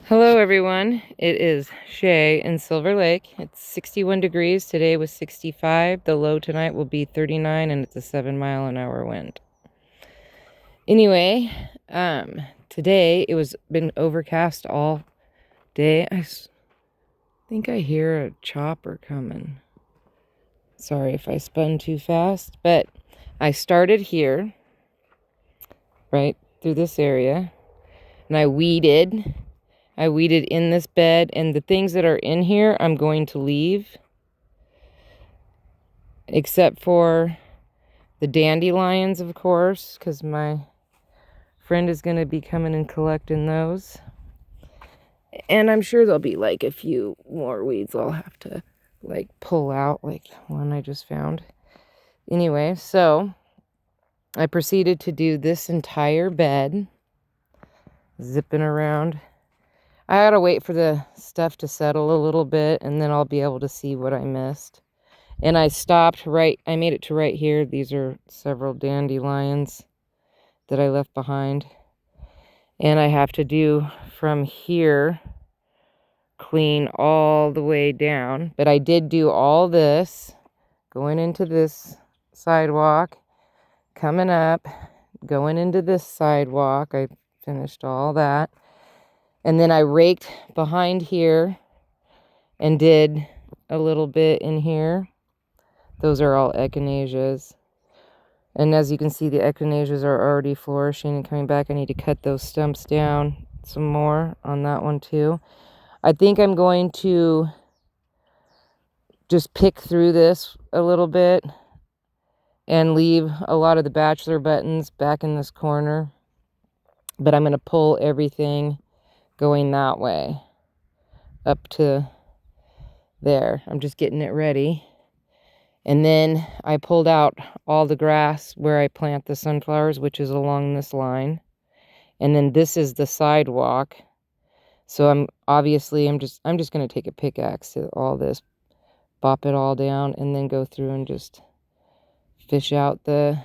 Hello everyone, it is Shay in Silver Lake. It's 61 degrees. Today was 65. The low tonight will be 39 and it's a 7-mile-an-hour wind. Anyway, today it was been overcast all day. I think I hear a chopper coming. Sorry if I spun too fast, but I started here, right through this area, and I weeded in this bed, and the things that are in here I'm going to leave, except for the dandelions, of course, because my friend is going to be coming and collecting those. And I'm sure there'll be like a few more weeds I'll have to like pull out, like one I just found. Anyway, so I proceeded to do this entire bed, zipping around. I gotta wait for the stuff to settle a little bit, and then I'll be able to see what I missed. And I stopped I made it to right here. These are several dandelions that I left behind. And I have to do from here, clean all the way down. But I did do all this, going into this sidewalk, coming up, going into this sidewalk. I finished all that. And then I raked behind here and did a little bit in here. Those are all echinaceas. And as you can see, the echinaceas are already flourishing and coming back. I need to cut those stumps down some more on that one too. I think I'm going to just pick through this a little bit and leave a lot of the bachelor buttons back in this corner. But I'm going to pull everything going that way up to there. I'm just getting it ready. And then I pulled out all the grass where I plant the sunflowers, which is along this line. And then this is the sidewalk. So I'm just going to take a pickaxe to all this, bop it all down, and then go through and just fish out the,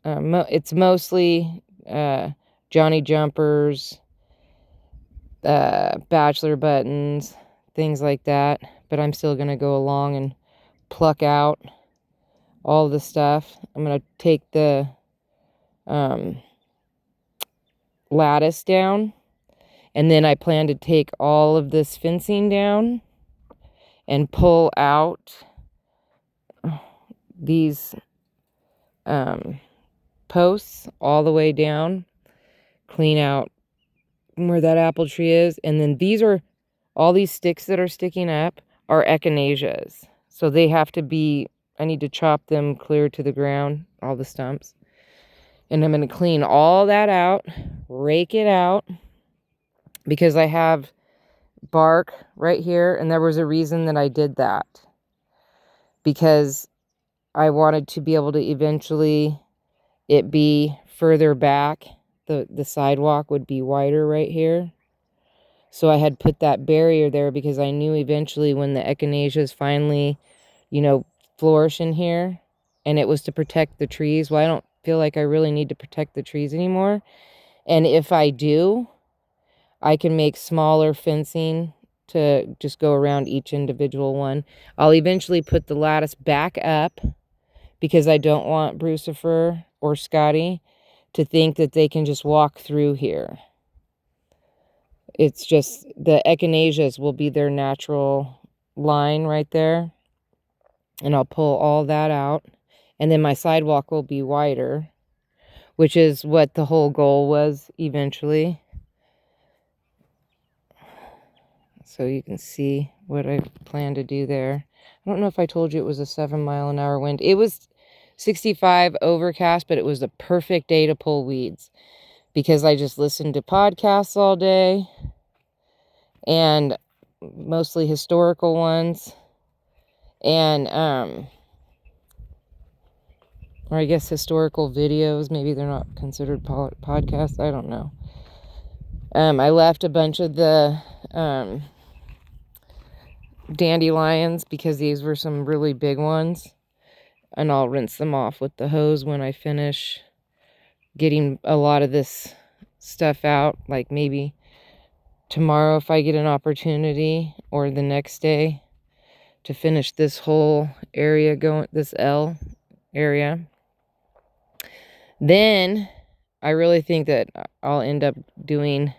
it's mostly Johnny Jumpers, bachelor buttons, things like that. But I'm still going to go along and pluck out all the stuff. I'm going to take the lattice down, and then I plan to take all of this fencing down and pull out these posts all the way down, clean out where that apple tree is. And then all these sticks that are sticking up are echinaceas. So they have to be, I need to chop them clear to the ground, all the stumps. And I'm going to clean all that out, rake it out, because I have bark right here. And there was a reason that I did that, because I wanted to be able to eventually it be further back. The sidewalk would be wider right here. So I had put that barrier there because I knew eventually when the echinaceas finally, flourish in here, and it was to protect the trees. Well, I don't feel like I really need to protect the trees anymore. And if I do, I can make smaller fencing to just go around each individual one. I'll eventually put the lattice back up because I don't want Brucifer or Scotty to think that they can just walk through here. It's just the echinaceas will be their natural line right there. And I'll pull all that out. And then my sidewalk will be wider, which is what the whole goal was eventually. So you can see what I plan to do there. I don't know if I told you it was a 7-mile-an-hour wind. It was 65 overcast, but it was the perfect day to pull weeds because I just listened to podcasts all day, and mostly historical ones, and or I guess historical videos. Maybe they're not considered podcasts. I don't know. I left a bunch of the dandelions because these were some really big ones, and I'll rinse them off with the hose when I finish getting a lot of this stuff out, like maybe tomorrow if I get an opportunity, or the next day, to finish this whole area going, this L area. Then I really think that I'll end up doing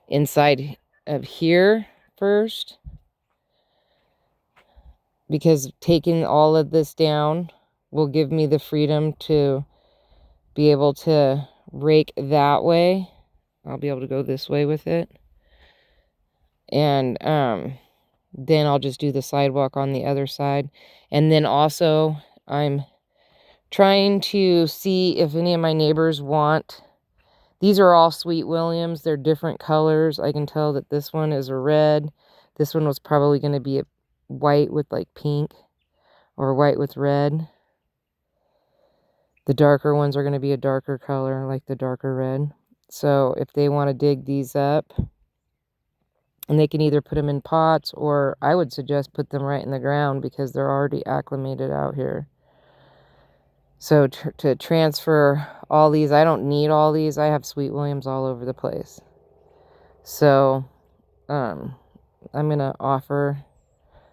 inside of here first, because taking all of this down will give me the freedom to be able to rake that way. I'll be able to go this way with it. And then I'll just do the sidewalk on the other side. And then also I'm trying to see if any of my neighbors want, these are all Sweet Williams. They're different colors. I can tell that this one is a red. This one was probably going to be a white with like pink, or white with red. The darker ones are going to be a darker color, like the darker red. So if they want to dig these up, and they can either put them in pots, or I would suggest put them right in the ground because they're already acclimated out here. So to transfer all these, I don't need all these. I have Sweet Williams all over the place. So I'm going to offer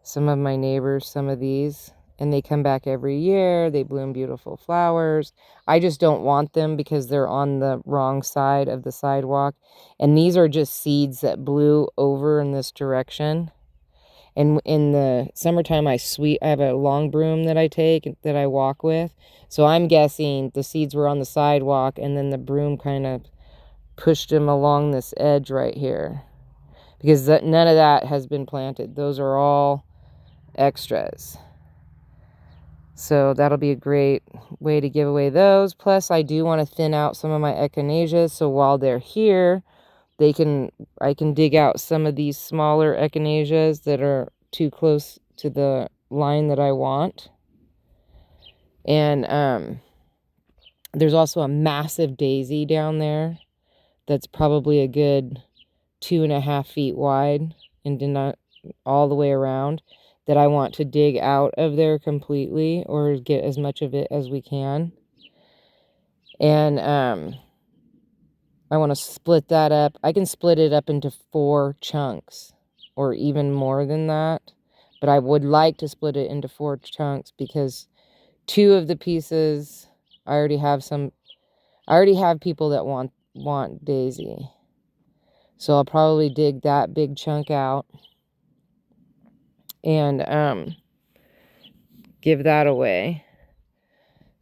some of my neighbors some of these. And they come back every year. They bloom beautiful flowers. I just don't want them because they're on the wrong side of the sidewalk. And these are just seeds that blew over in this direction. And in the summertime, I have a long broom that I take, that I walk with. So I'm guessing the seeds were on the sidewalk, and then the broom kind of pushed them along this edge right here. Because none of that has been planted. Those are all extras. So that'll be a great way to give away those. Plus, I do want to thin out some of my echinaceas. So while they're here, I can dig out some of these smaller echinaceas that are too close to the line that I want. And there's also a massive daisy down there that's probably a good 2.5 feet wide and not all the way around, that I want to dig out of there completely, or get as much of it as we can. And I want to split that up. I can split it up into 4 chunks, or even more than that. But I would like to split it into 4 chunks because 2 of the pieces, I already have people that want daisy. So I'll probably dig that big chunk out and give that away.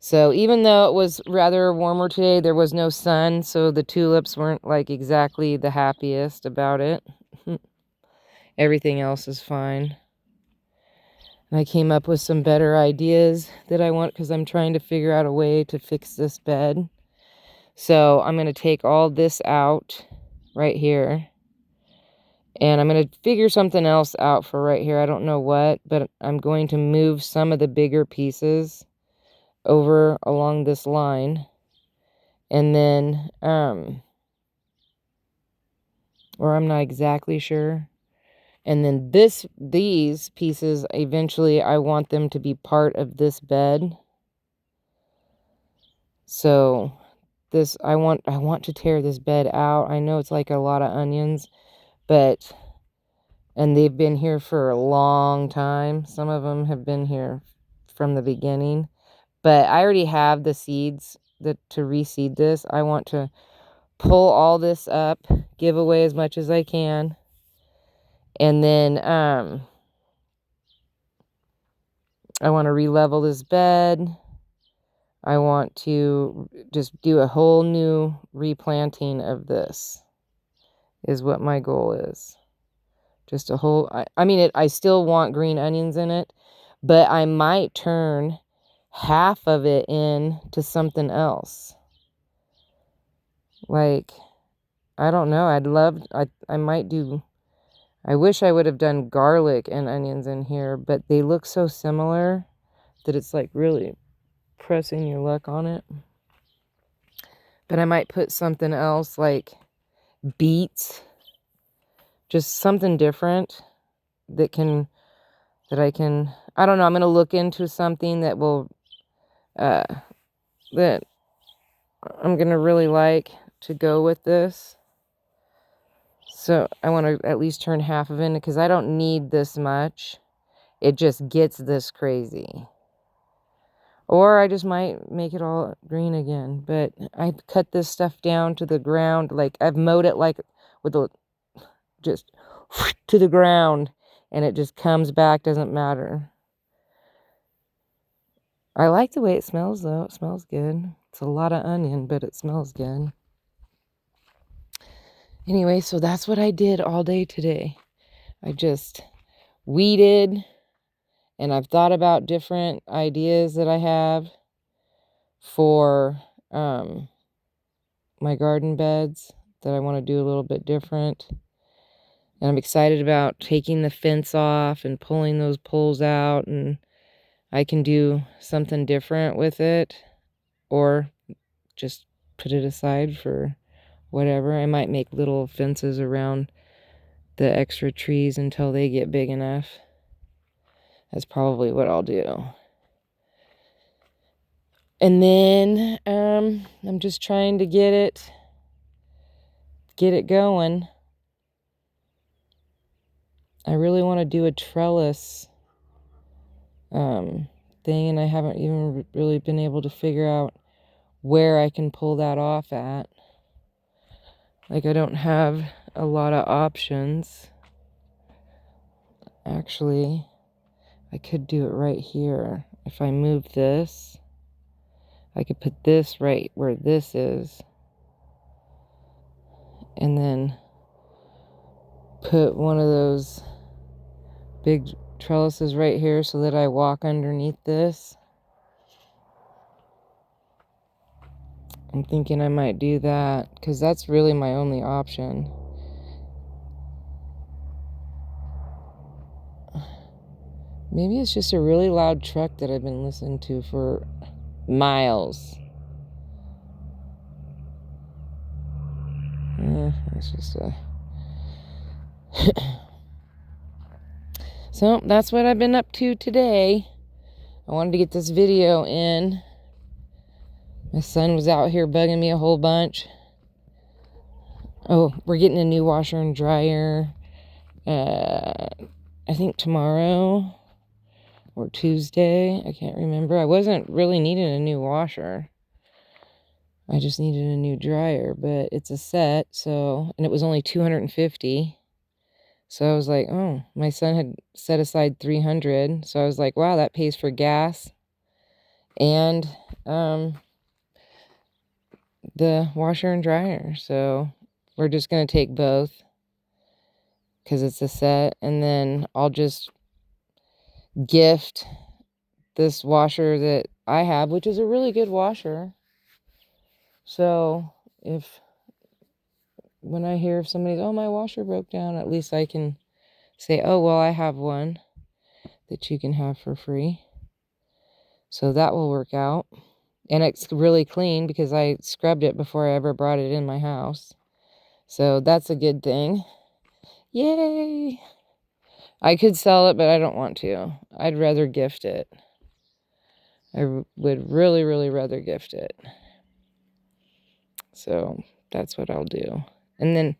So even though it was rather warmer today, there was no sun, so the tulips weren't like exactly the happiest about it. Everything else is fine. And I came up with some better ideas that I want, because I'm trying to figure out a way to fix this bed. So I'm going to take all this out right here. And I'm going to figure something else out for right here. I don't know what, but I'm going to move some of the bigger pieces over along this line. And then, or I'm not exactly sure. And then these pieces, eventually I want them to be part of this bed. So I want to tear this bed out. I know it's like a lot of onions, and they've been here for a long time. Some of them have been here from the beginning, but I already have the seeds to reseed this. I want to pull all this up, give away as much as I can. And then I want to re-level this bed. I want to just do a whole new replanting of this, is what my goal is. Just a whole, I still want green onions in it, but I might turn half of it into something else. Like, I don't know. I might do, I wish I would have done garlic and onions in here, but they look so similar that it's like really pressing your luck on it. But I might put something else like beets, just something different I don't know, I'm going to look into something that will, that I'm going to really like to go with this. So I want to at least turn half of it because I don't need this much. It just gets this crazy. Or I just might make it all green again. But I cut this stuff down to the ground. Like I've mowed it like with the just to the ground. And it just comes back. Doesn't matter. I like the way it smells though. It smells good. It's a lot of onion, but it smells good. Anyway, so that's what I did all day today. I just weeded. And I've thought about different ideas that I have for my garden beds that I want to do a little bit different. And I'm excited about taking the fence off and pulling those poles out. And I can do something different with it. Or just put it aside for whatever. I might make little fences around the extra trees until they get big enough. That's probably what I'll do. And then I'm just trying to get it going. I really want to do a trellis thing, and I haven't even really been able to figure out where I can pull that off at. Like, I don't have a lot of options. Actually, I could do it right here. If I move this, I could put this right where this is. And then put one of those big trellises right here so that I walk underneath this. I'm thinking I might do that because that's really my only option. Maybe it's just a really loud truck that I've been listening to for miles. It's just a... So that's what I've been up to today. I wanted to get this video in. My son was out here bugging me a whole bunch. Oh, we're getting a new washer and dryer. I think tomorrow or Tuesday. I can't remember. I wasn't really needing a new washer. I just needed a new dryer, but it's a set, so, and it was only $250. So I was like, oh, my son had set aside $300. So I was like, wow, that pays for gas and the washer and dryer. So we're just going to take both because it's a set, and then I'll just gift this washer that I have, which is a really good washer. So when I hear if somebody's, oh, my washer broke down, at least I can say, oh, well, I have one that you can have for free. So that will work out. And it's really clean because I scrubbed it before I ever brought it in my house. So that's a good thing. Yay! I could sell it, but I don't want to. I'd rather gift it. I would really, really rather gift it. So that's what I'll do. And then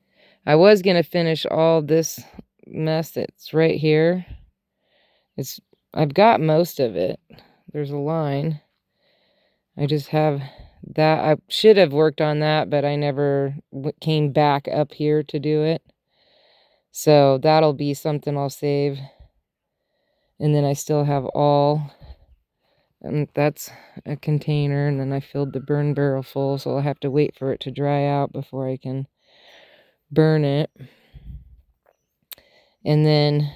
I was going to finish all this mess that's right here. I've got most of it. There's a line. I just have that. I should have worked on that, but I never came back up here to do it. So that'll be something I'll save. And then I still have and that's a container, and then I filled the burn barrel full, so I'll have to wait for it to dry out before I can burn it. And then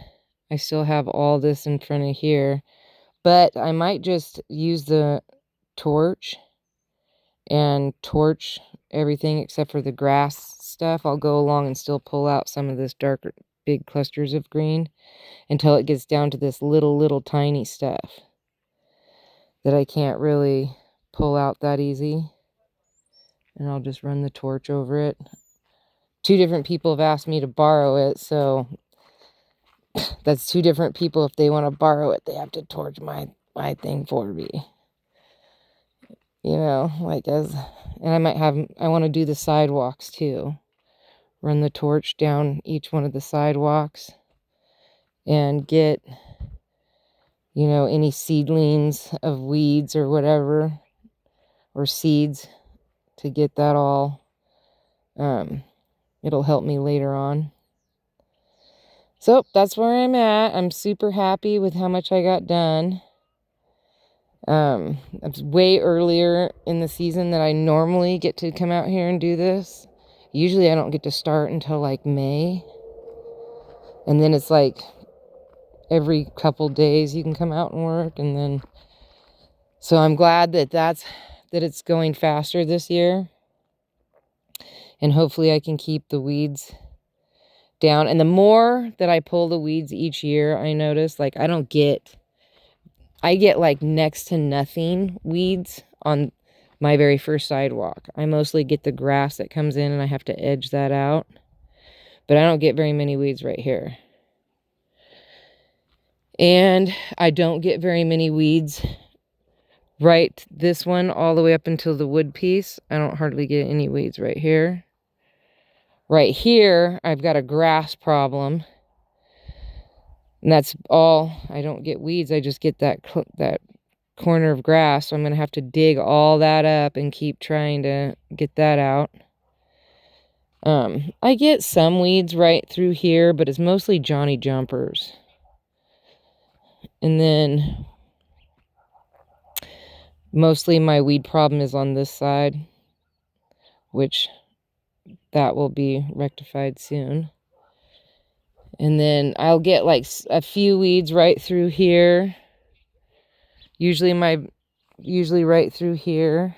I still have all this in front of here, but I might just use the torch and torch everything except for the grass stuff. I'll go along and still pull out some of this darker big clusters of green until it gets down to this little tiny stuff that I can't really pull out that easy. And I'll just run the torch over it. 2 different people have asked me to borrow it, so that's 2 different people. If they want to borrow it, they have to torch my thing for me. You know, and I want to do the sidewalks too. run the torch down each one of the sidewalks and get, you know, any seedlings of weeds or whatever, or seeds, to get that all. It'll help me later on. So that's where I'm at. I'm super happy with how much I got done. It's way earlier in the season than I normally get to come out here and do this. Usually I don't get to start until like May. And then it's like every couple days you can come out and work. And then, so I'm glad that it's going faster this year. And hopefully I can keep the weeds down. And the more that I pull the weeds each year, I notice, like, I get like next to nothing weeds on my very first sidewalk. I mostly get the grass that comes in and I have to edge that out. But I don't get very many weeds right here. And I don't get very many weeds right this one all the way up until the wood piece. I don't hardly get any weeds right here. Right here, I've got a grass problem. And that's all. I don't get weeds. I just get that corner of grass. So I'm going to have to dig all that up and keep trying to get that out. I get some weeds right through here, but it's mostly Johnny Jumpers. And then mostly my weed problem is on this side, which that will be rectified soon. And then I'll get like a few weeds right through here. Usually right through here.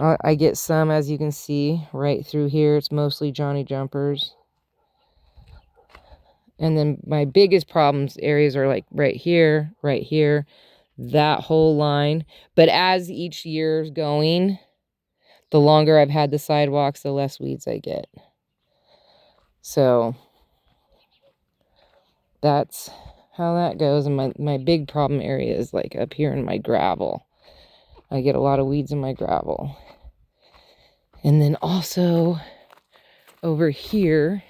I get some, as you can see, right through here. It's mostly Johnny Jumpers. And then my biggest areas are like right here, that whole line. But as each year's going, the longer I've had the sidewalks, the less weeds I get. So that's how that goes. And my big problem area is like up here in my gravel. I get a lot of weeds in my gravel. And then also over here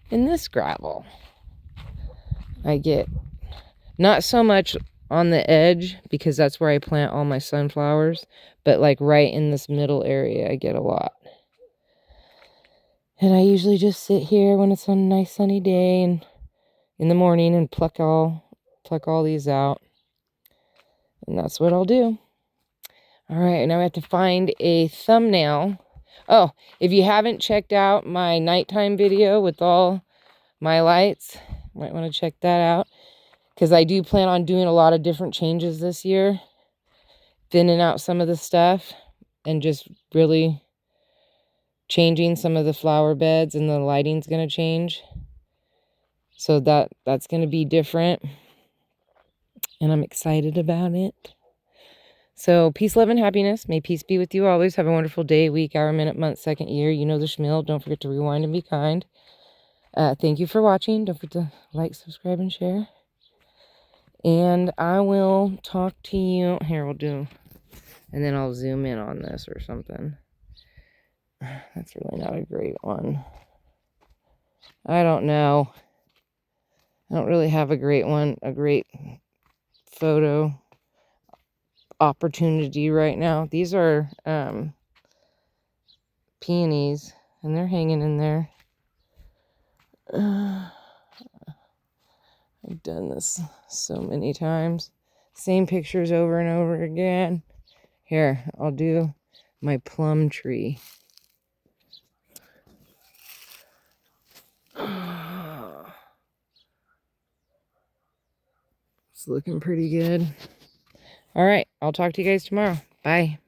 in this gravel, I get not so much on the edge because that's where I plant all my sunflowers, but like right in this middle area, I get a lot. And I usually just sit here when it's on a nice sunny day and in the morning and pluck all these out. And that's what I'll do. All right, now I have to find a thumbnail. Oh, if you haven't checked out my nighttime video with all my lights, might want to check that out. Because I do plan on doing a lot of different changes this year. Thinning out some of the stuff and just really changing some of the flower beds, and the lighting's going to change. So that's going to be different. And I'm excited about it. So peace, love, and happiness. May peace be with you always. Have a wonderful day, week, hour, minute, month, second, year. You know the schmill. Don't forget to rewind and be kind. Thank you for watching. Don't forget to like, subscribe, and share. And I will talk to you. Here, we'll do. And then I'll zoom in on this or something. That's really not a great one. I don't know. I don't really have a great one, a great photo opportunity right now. These are peonies, and they're hanging in there. I've done this so many times. Same pictures over and over again. Here, I'll do my plum tree. It's looking pretty good. All right, I'll talk to you guys tomorrow. Bye.